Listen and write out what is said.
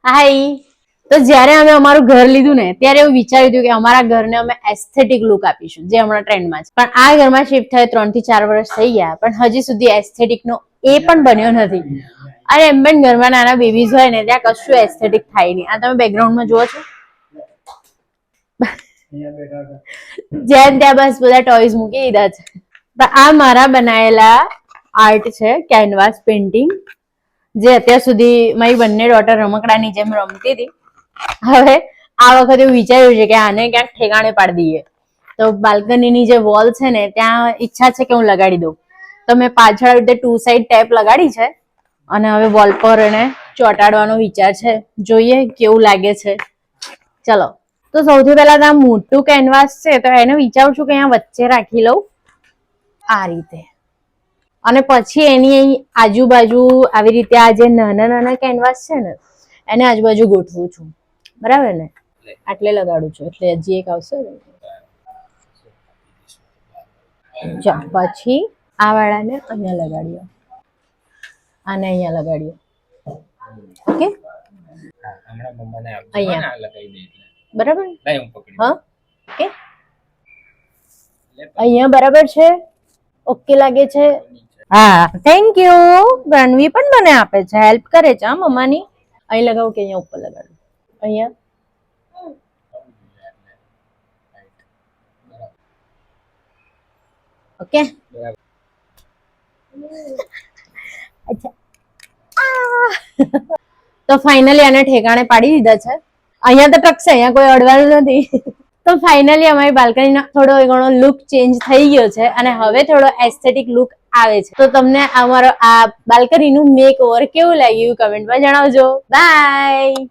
હાય. તો જ્યારે અમે અમારું ઘર લીધું ને ત્યારે એવું વિચાર્યું હતું કે અમારા ઘરને અમે એસ્થેટિક લુક આપીશું, જે હમણાં ટ્રેન્ડમાં છે. પણ આ ઘરમાં શિફ્ટ થયે 3 થી 4 વર્ષ થઈ ગયા, પણ હજી સુધી એસ્થેટિક નો એ પણ બન્યો નથી. અને એમ પણ ઘરમાં નાના બેબીઝ હોય ને ત્યાં કશું એસ્થેટિક થાય નહીં. આ તમે બેકગ્રાઉન્ડમાં જુઓ છો, જ્યાં ત્યાં બસ બધા ટોયઝ મૂકી દીધા છે. આ મારા બનાયેલા આર્ટ છે, કેનવાસ પેઇન્ટિંગ, જે અત્યાર સુધી મારી બંને ડોટર રમકડાની જેમ રમતી હતી. હવે આ વખતે એવું વિચાર્યું છે કે આને ક્યાંક ઠેકાણે પાડી દઈએ. તો બાલ્કનીની જે વોલ છે ને ત્યાં ઈચ્છા છે કે હું લગાડી દઉં. તો મેં પાછળ રીતે 2 સાઈડ ટેપ લગાડી છે અને હવે વોલ પર એને ચોંટાડવાનો વિચાર છે. જોઈએ કેવું લાગે છે. ચલો, તો સૌથી પહેલા તો આ મોટું કેનવાસ છે તો એને વિચારું છું કે અહીંયા વચ્ચે રાખી લઉં આ રીતે, અને પછી એની આજુબાજુ આવી રીતે આ જે નાના નાના કેનવાસ છે ને એને આજુબાજુ ગોઠવું છું. બરાબર ને? આટલે લગાડું છું એટલે હજી એક આવશે ને. પછી આ વાળાને અહીંયા લગાડીએ, આને અહીંયા લગાડીએ. ઓકે, અહીંયા બરાબર. હા, ઓકે, અહીંયા બરાબર છે. ઓકે લાગે છે? હા, થેન્ક યુ. રણવી પણ મને આપે છે, હેલ્પ કરે છે હા મમ્માની. અહીં લગાવું કે અહીંયા ઉપર લગાડું? અહીંયા. ઓકે, અચ્છા. તો ફાઇનલી આને ઠેકાણે પાડી દીધા છે. અહીંયા તો ટકશે, અહીંયા કોઈ અડવાનું નથી. તો ફાઇનલી અમારી બાલ્કનીનો થોડો ઘણો લુક ચેન્જ થઈ ગયો છે અને હવે થોડો એસ્થેટિક લુક આવે છે. તો તમને અમારો આ બાલ્કનીનું મેક ઓવર કેવું લાગ્યું કમેન્ટમાં જણાવજો. બાય.